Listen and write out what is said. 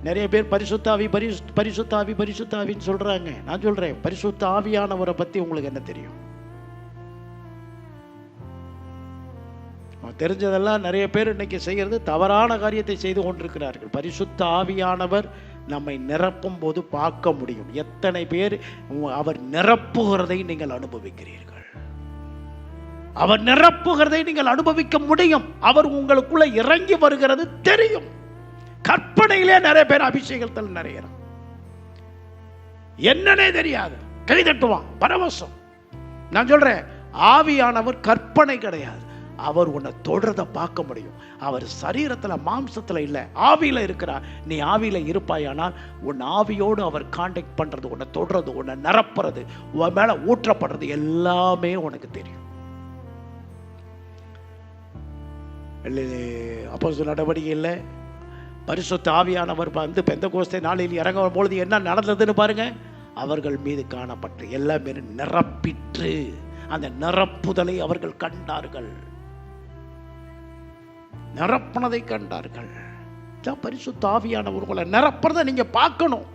நிறைய பேர் பரிசுத்தாவி பரிசுத்தாவி பரிசுத்தாவின்னு சொல்றாங்க. நான் சொல்றேன், பரிசுத்த ஆவியானவரை பத்தி உங்களுக்கு என்ன தெரியும்? தெரிஞ்சதெல்லாம் நிறைய பேர் இன்னைக்கு செய்யறது தவறான காரியத்தை செய்து கொண்டிருக்கிறார்கள். பரிசுத்த ஆவியானவர் நம்மை நிரப்பும் போது பார்க்க முடியும் எத்தனை பேர் அவர் நிரப்புகிறதை நீங்கள் அனுபவிக்கிறீர்கள். அவர் நிரப்புகிறதை நீங்கள் அனுபவிக்க முடியும். அவர் உங்களுக்குள்ள இறங்கி வருகிறது தெரியும். கற்பனையிலே நிறைய பேர் அபிஷேகத்தில் நிறைய என்னன்னே தெரியாது, கை தட்டுவான், பரவசம். நான் சொல்றேன், ஆவியானவர் கற்பனை கிடையாது. அவர் உன்னை தொடர்றதை பார்க்க முடியும். அவர் சரீரத்துல மாம்சத்துல இல்லை, ஆவியில இருக்கிறார். நீ ஆவியில இருப்பாயானால் உன் ஆவியோடு அவர் கான்டாக்ட் பண்றது, உன்னை தொடர்றது, உன்னை நிரப்புறது, உன் மேல ஊற்றப்படுறது எல்லாமே உனக்கு தெரியும். அப்போஸ்தலர் நடவடிக்கையில் பரிசுத்த ஆவியானவர் வந்து பெந்தெகோஸ்தே நாளில் இறங்கும் பொழுது என்ன நடந்ததுன்னு பாருங்க. அவர்கள் மீது காணப்பட்டு எல்லாமே நிரப்பிற்று. அந்த நிரப்புதலை அவர்கள் கண்டார்கள், நிரப்புனதை கண்டார்கள். பரிசுத்த ஆவியானவர் உங்களை நிரப்புறதை நீங்க பார்க்கணும்.